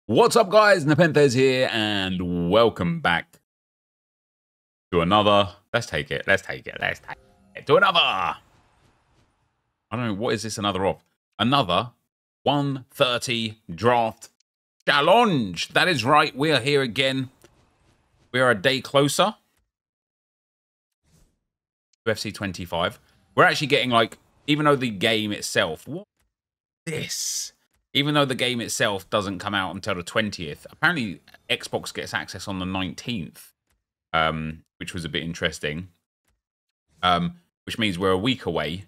What's up, guys? NepentheZ here, and welcome back to another. Let's take it to another. I don't know, what is this another of? Another 130 draft challenge. That is right. We are here again. We are a day closer to FC 25. We're actually getting, like, even though the game itself, what is this? Even though the game itself doesn't come out until the 20th, apparently Xbox gets access on the 19th, which was a bit interesting, which means we're a week away.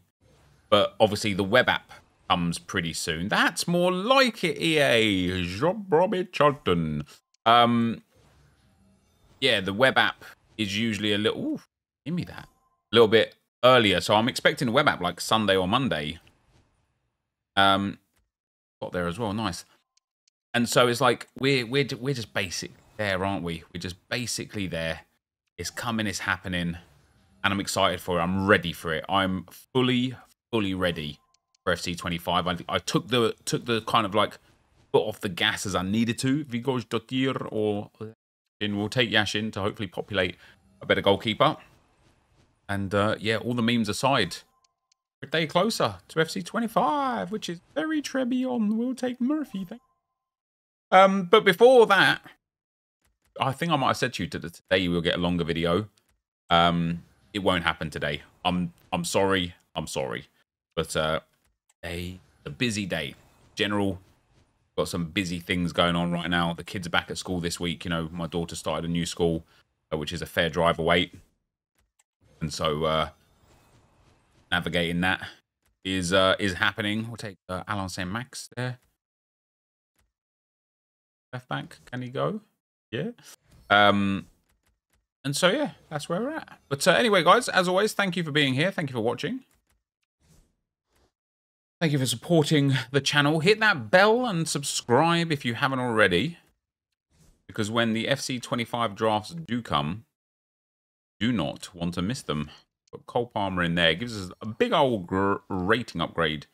But obviously the web app comes pretty soon. That's more like it, EA. Robbie Charlton. Yeah, the web app is usually a little... Ooh, give me that. A little bit earlier. So I'm expecting the web app like Sunday or Monday. Got there as well, nice. And so it's like we're just basic there, aren't we? We're just basically there. It's coming, it's happening, and I'm excited for it. I'm ready for it. I'm fully ready for FC 25. I took the kind of like foot off the gas as I needed to. Vigoj Dotir or we'll take Yashin to hopefully populate a better goalkeeper. And yeah, all the memes aside, a day closer to FC 25, which is very Trebion. We'll take Murphy. But before that, I think I might have said to you today you will get a longer video. It won't happen today. I'm sorry. But a busy day. General, got some busy things going on right now. The kids are back at school this week. You know, my daughter started a new school, which is a fair drive away. And so navigating that is happening. We'll take Alain Saint-Max there. Left back, can he go? Yeah. And so yeah, that's where we're at. But anyway, guys, as always, thank you for being here. Thank you for watching. Thank you for supporting the channel. Hit that bell and subscribe if you haven't already, because when the FC 25 drafts do come, do not want to miss them. Put Cole Palmer in there. It gives us a big old rating upgrade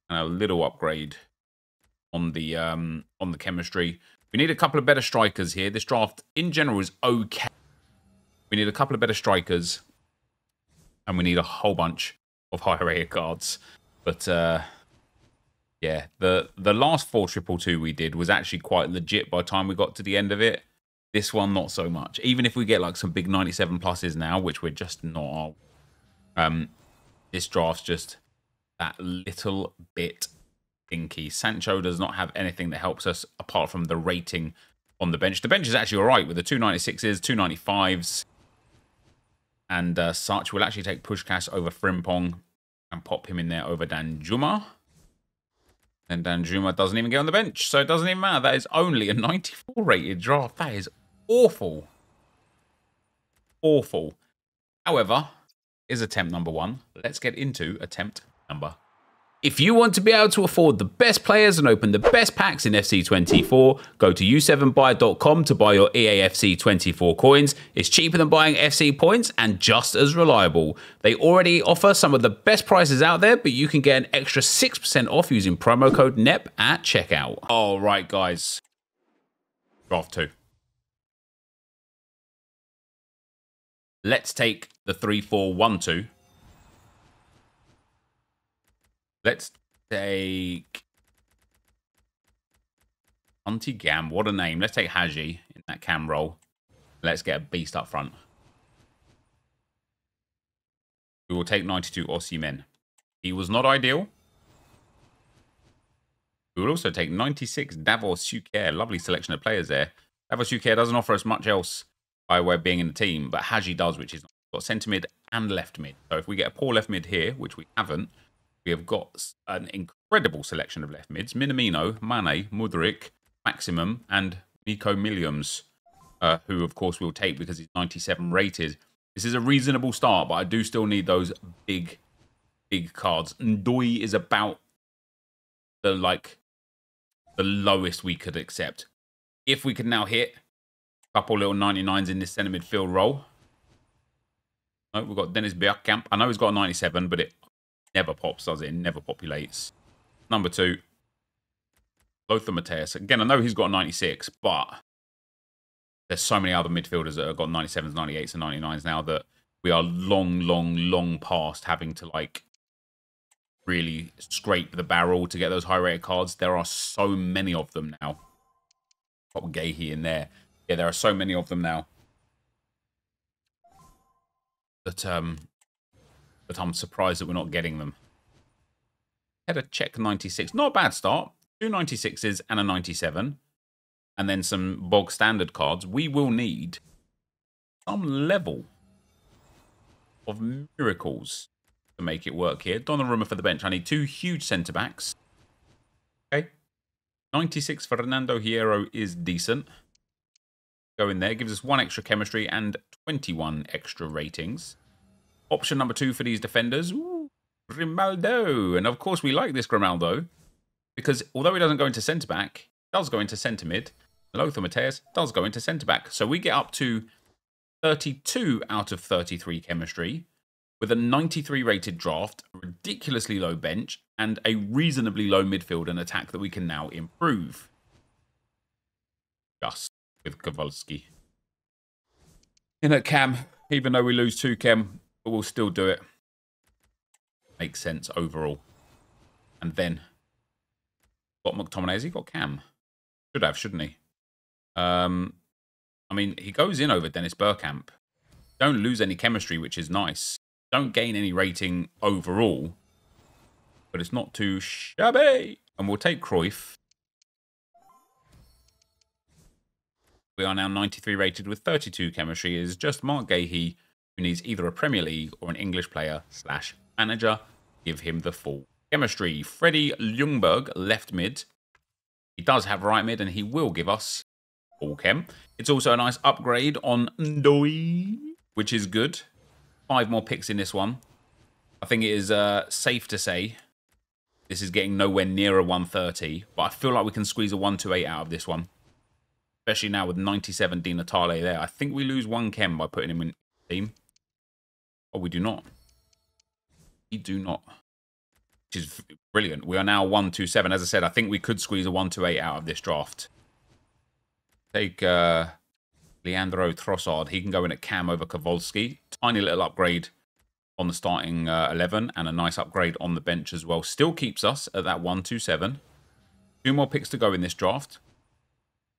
and a little upgrade on the chemistry. We need a couple of better strikers here. This draft in general is okay. We need a couple of better strikers, and we need a whole bunch of higher rated cards. But yeah, the last 4-2-2 we did was actually quite legit by the time we got to the end of it. This one, not so much. Even if we get like some big 97 pluses now, which we're just not. This draft's just that little bit stinky. Sancho does not have anything that helps us apart from the rating on the bench. The bench is actually all right with the 296s, 295s, and such. We'll actually take Pushkas over Frimpong and pop him in there over Danjuma. And Danjuma doesn't even get on the bench, so it doesn't even matter. That is only a 94 rated draft. That is awful. Awful. However, is attempt number 1. Let's get into attempt number. If you want to be able to afford the best players and open the best packs in FC 24, go to u7buy.com to buy your EAFC 24 coins. It's cheaper than buying FC points and just as reliable. They already offer some of the best prices out there, but you can get an extra 6% off using promo code NEP at checkout. All right, guys. Draft 2. Let's take the 3-4-1-2. Let's take Gam. What a name. Let's take Haji in that cam role. Let's get a beast up front. We will take 92 Osimhen. He was not ideal. We will also take 96 Davos Suker. Lovely selection of players there. Davos Suker doesn't offer us much else by way of being in the team, but Haji does, which is got centre mid and left mid. So if we get a poor left mid here, which we haven't, we have got an incredible selection of left mids. Minamino, Mane, Mudryk, Maximum, and Nico Williams, who, of course, we'll take because he's 97 rated. This is a reasonable start, but I do still need those big cards. Ndoi is about the lowest we could accept. If we could now hit a couple little 99s in this centre midfield role. Oh, we've got Dennis Bergkamp. I know he's got a 97, but it never pops, does it? It never populates. Number 2. Lothar Matthäus. Again, I know he's got 96, but there's so many other midfielders that have got 97s, 98s, and 99s now that we are long past having to, like, really scrape the barrel to get those high-rated cards. There are so many of them now. Got Gahey in there. Yeah, there are so many of them now that I'm surprised that we're not getting them. Had a check 96. Not a bad start. 2 96s and a 97. And then some bog standard cards. We will need some level of miracles to make it work here. Donnarumma for the bench. I need 2 huge centre-backs. Okay. 96 Fernando Hierro is decent. Go in there. Gives us 1 extra chemistry and 21 extra ratings. Option number 2 for these defenders. Ooh, Grimaldo. And of course we like this Grimaldo. Because although he doesn't go into centre-back, he does go into centre-mid. Lothar Matthäus does go into centre-back. So we get up to 32 out of 33 chemistry with a 93 rated draft, a ridiculously low bench, and a reasonably low midfield and attack that we can now improve. Just with Kowalski. In at cam, even though we lose 2 chem, but we'll still do it. Makes sense overall. And then got McTominay. Has he got cam? Should have, shouldn't he? I mean, he goes in over Dennis Bergkamp. Don't lose any chemistry, which is nice. Don't gain any rating overall. But it's not too shabby. And we'll take Cruyff. We are now 93 rated with 32 chemistry. It is just Mark Gahey, who needs either a Premier League or an English player / manager. Give him the full chemistry. Freddie Ljungberg, left mid. He does have right mid, and he will give us full chem. It's also a nice upgrade on Ndoi, which is good. 5 more picks in this one. I think it is safe to say this is getting nowhere near a 130, but I feel like we can squeeze a 128 out of this one. Especially now with 97 Di Natale there. I think we lose 1 chem by putting him in the team. Oh, we do not. We do not. Which is brilliant. We are now 127. As I said, I think we could squeeze a 128 out of this draft. Take Leandro Trossard. He can go in at cam over Kowalski. Tiny little upgrade on the starting 11 and a nice upgrade on the bench as well. Still keeps us at that 127. 2 more picks to go in this draft.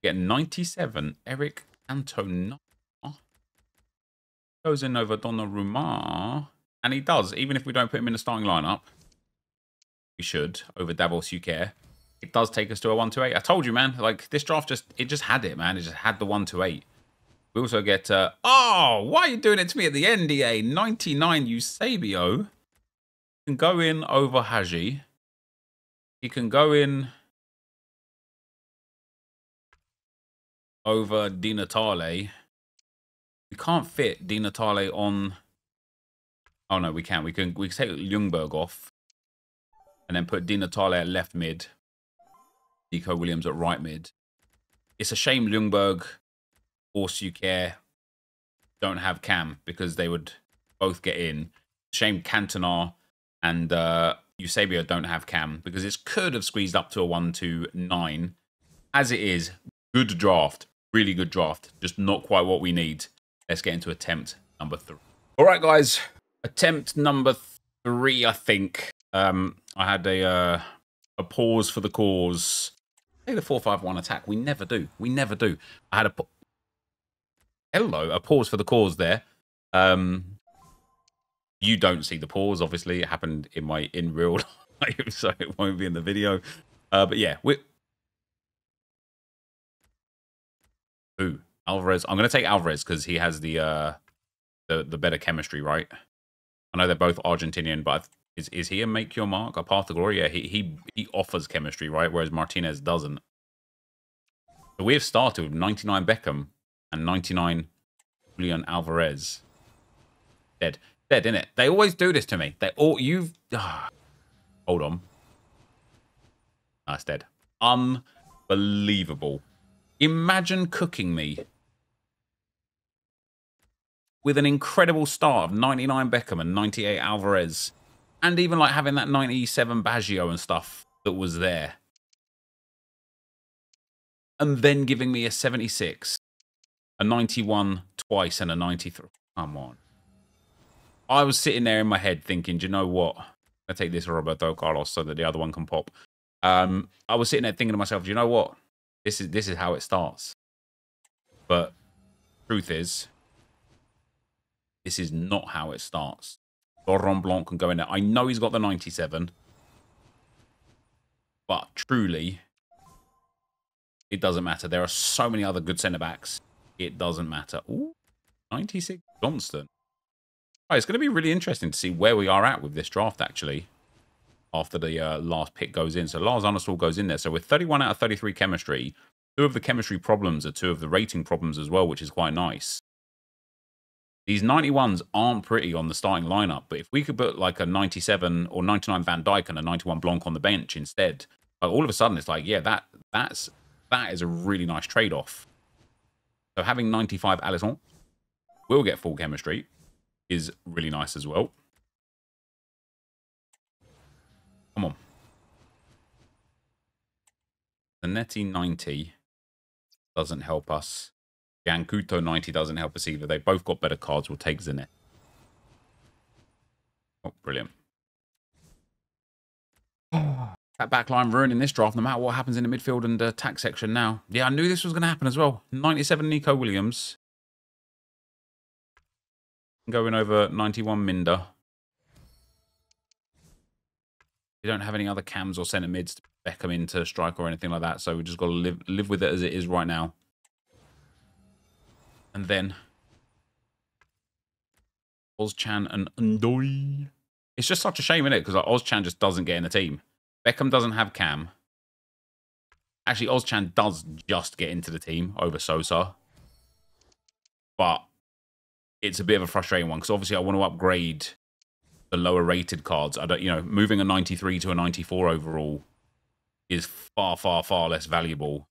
Get 97. Eric Cantona goes in over Donnarumma. And he does, even if we don't put him in the starting lineup. We should, over Davos Uker. It does take us to a 128. I told you, man. Like, this draft just had it, man. It just had the 128. We also get, oh, why are you doing it to me at the end, EA? 99 Eusebio. He can go in over Haji. He can go in over Di Natale. We can't fit Di Natale on... Oh, no, we can. We can take Ljungberg off. And then put Di Natale at left mid. Nico Williams at right mid. It's a shame Ljungberg or Suker don't have cam because they would both get in. Shame Cantona and Eusebio don't have cam because it could have squeezed up to a 129. As it is, good draft. Really good draft. Just not quite what we need. Let's get into attempt number 3. All right, guys. Attempt number 3, I think. I had a pause for the cause. Say the 4-5-1 attack. We never do. We never do. I had a pause for the cause there. You don't see the pause, obviously. It happened in real life, so it won't be in the video. But yeah, Ooh, Alvarez. I'm going to take Alvarez because he has the better chemistry, right? I know they're both Argentinian, but is he a make your mark? A path to glory? Yeah, he offers chemistry, right? Whereas Martinez doesn't. So we have started with 99 Beckham and 99 Julian Alvarez. Dead, innit? They always do this to me. They all hold on. That's dead. Unbelievable. Imagine cooking me with an incredible start of 99 Beckham and 98 Alvarez. And even like having that 97 Baggio and stuff that was there. and then giving me a 76, a 91 twice, and a 93. Come on. I was sitting there in my head thinking, do you know what? I'll take this Roberto Carlos so that the other one can pop. I was sitting there thinking to myself, do you know what? This is how it starts. But truth is, this is not how it starts. Laurent Blanc can go in there. I know he's got the 97. But truly, it doesn't matter. There are so many other good centre-backs. It doesn't matter. Ooh, 96 Johnston. Oh, it's going to be really interesting to see where we are at with this draft, actually, after the last pick goes in. So Lars Arnestad goes in there. So with 31 out of 33 chemistry, 2 of the chemistry problems are 2 of the rating problems as well, which is quite nice. These 91s aren't pretty on the starting lineup, but if we could put like a 97 or 99 Van Dijk and a 91 Blanc on the bench instead, like all of a sudden it's like, yeah, that is a really nice trade-off. So having 95 Alisson will get full chemistry is really nice as well. Come on. Zanetti 90 doesn't help us. Giancuto 90 doesn't help us either. They both got better cards. We'll take Zanetti. Oh, brilliant. That backline ruining this draft no matter what happens in the midfield and attack section now. Yeah, I knew this was going to happen as well. 97 Nico Williams. Going over 91 Minder. We don't have any other cams or centre mids to back them into strike or anything like that, so we just got to live with it as it is right now. And then Ozcan and Ndoye. It's just such a shame, isn't it? Because like, Ozcan just doesn't get in the team. Beckham doesn't have Cam. Actually, Ozcan does just get into the team over Sosa. But it's a bit of a frustrating one because obviously I want to upgrade the lower rated cards. I don't, you know, moving a 93 to a 94 overall is far, far, far less valuable.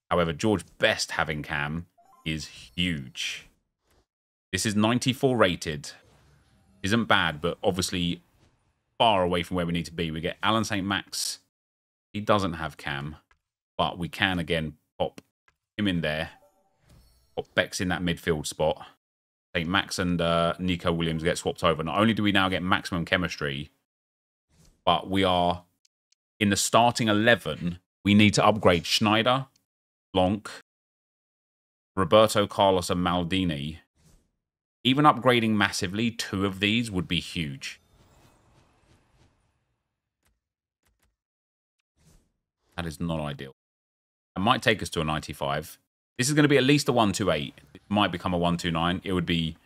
However, George Best having Cam is huge. This is 94 rated. Isn't bad, but obviously far away from where we need to be. We get Alan St. Max. He doesn't have Cam, but we can again pop him in there. Pop Bex in that midfield spot. St. Max and Nico Williams get swapped over. Not only do we now get maximum chemistry, but we are in the starting 11. We need to upgrade Schneider, Blanc, Roberto Carlos and Maldini. Even upgrading massively, 2 of these would be huge. That is not ideal. It might take us to a 95. This is going to be at least a 128. It might become a 129. It would be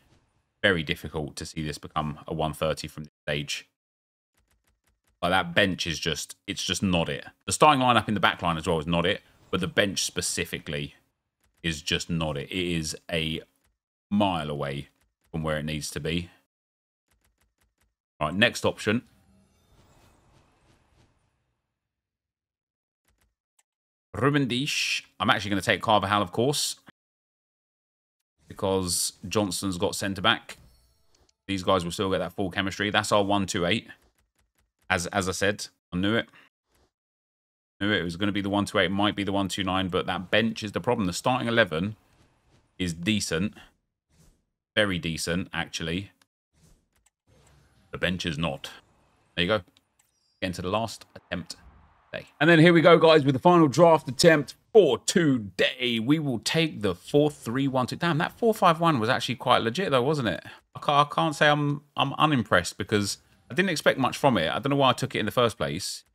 very difficult to see this become a 130 from this stage. Like that bench is just, it's just not it. The starting lineup in the back line as well is not it, but the bench specifically is just not it. It is a mile away from where it needs to be. All right, next option. Ruben Dish. I'm actually going to take Carvajal, of course, because Johnston's got centre-back. These guys will still get that full chemistry. That's our 128. As I said, I knew it. Knew it was going to be the 128. It might be the 129, but that bench is the problem. The starting 11 is decent. Very decent, actually. The bench is not. There you go. Get into the last attempt. And then here we go, guys, with the final draft attempt for today. We will take the 4-3-1-2. Damn, that 4-5-1 was actually quite legit, though, wasn't it? I can't say I'm unimpressed because I didn't expect much from it. I don't know why I took it in the first place,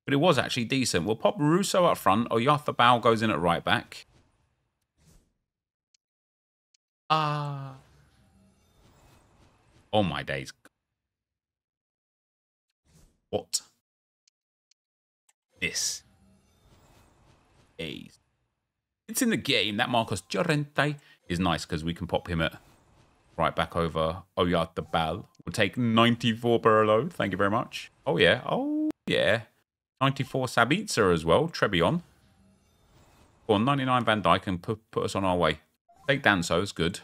but it was actually decent. We'll pop Russo up front. Oyarzabal goes in at right back. Oh, my days. What? This is it's in the game. That Marcos Llorente is nice because we can pop him at right back over Oyarzabal. We'll take 94 Barolo. Thank you very much. Oh yeah. Oh yeah. 94 Sabitzer as well. Trebion. Or 99 Van Dijk and put us on our way. Take Danso. It's good.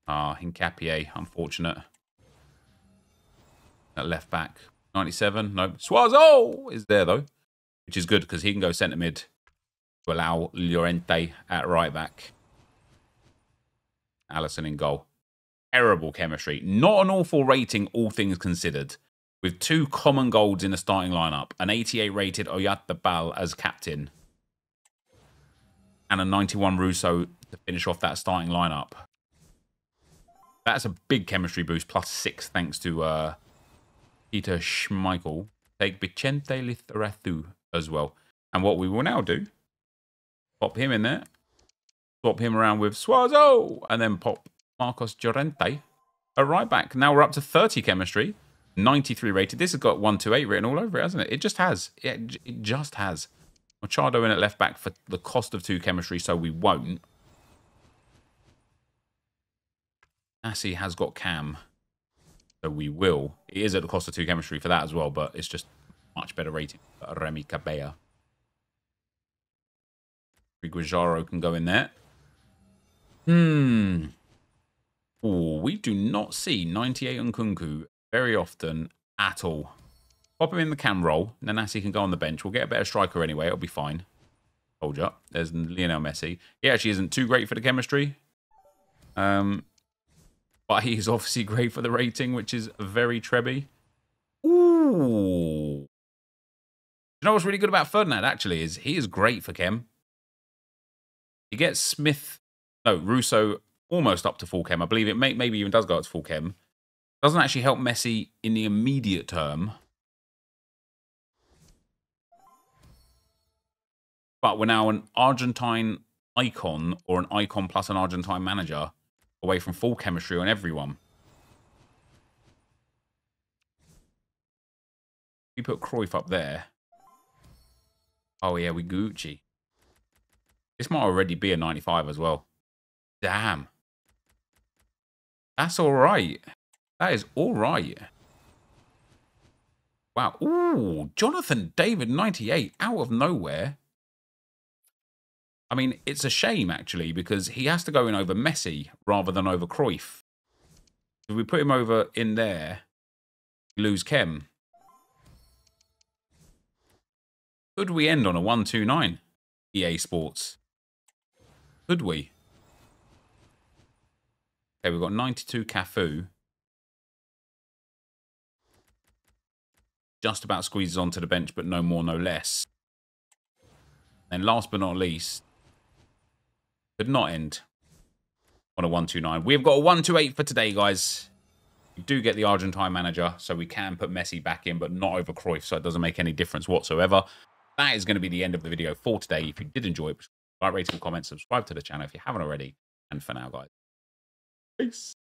Ah, Hincapié. Unfortunate. At left back. 97. No. Suazo is there, though. which is good because he can go centre mid to allow Llorente at right back. Allison in goal. Terrible chemistry. Not an awful rating, all things considered. With 2 common golds in the starting lineup. An 88 rated Oyarzabal as captain. And a 91 Russo to finish off that starting lineup. That's a big chemistry boost. +6 thanks to Peter Schmeichel. Take Vicente Lizarazu as well. And what we will now do, pop him in there. Swap him around with Suazo. And then pop Marcos Llorente at right back. Now we're up to 30 chemistry. 93 rated. This has got 128 written all over it, hasn't it? It just has. It just has. Machado in at left back for the cost of 2 chemistry, so we won't. Nassi has got Cam, so we will. It is at the cost of 2 chemistry for that as well, but it's just much better rating. Remy Cabella. Guajaro can go in there. Oh, we do not see 98 Nkunku very often at all. Pop him in the cam roll. Nanasi can go on the bench. We'll get a better striker anyway. It'll be fine. Hold you up. There's Lionel Messi. He actually isn't too great for the chemistry. But he's obviously great for the rating, which is very trebby. Ooh. You know what's really good about Ferdinand, actually, is he is great for chem. He gets Russo almost up to full chem. I believe it maybe even does go up to full chem. Doesn't actually help Messi in the immediate term. But we're now an Argentine icon, or an icon plus an Argentine manager, away from full chemistry on everyone. You put Cruyff up there. Oh yeah, we Gucci. This might already be a 95 as well. Damn. That's all right. That is all right. Wow. Ooh, Jonathan David 98 out of nowhere. I mean, it's a shame, actually, because he has to go in over Messi rather than over Cruyff. If we put him over in there, we lose Chem. Could we end on a 129, EA Sports? Could we? Okay, we've got 92 Cafu. Just about squeezes onto the bench, but no more, no less. And last but not least, could not end on a 129. We've got a 128 for today, guys. We do get the Argentine manager, so we can put Messi back in, but not over Cruyff, so it doesn't make any difference whatsoever. That is going to be the end of the video for today. If you did enjoy it, like, rate, comment, subscribe to the channel if you haven't already. And for now, guys, peace.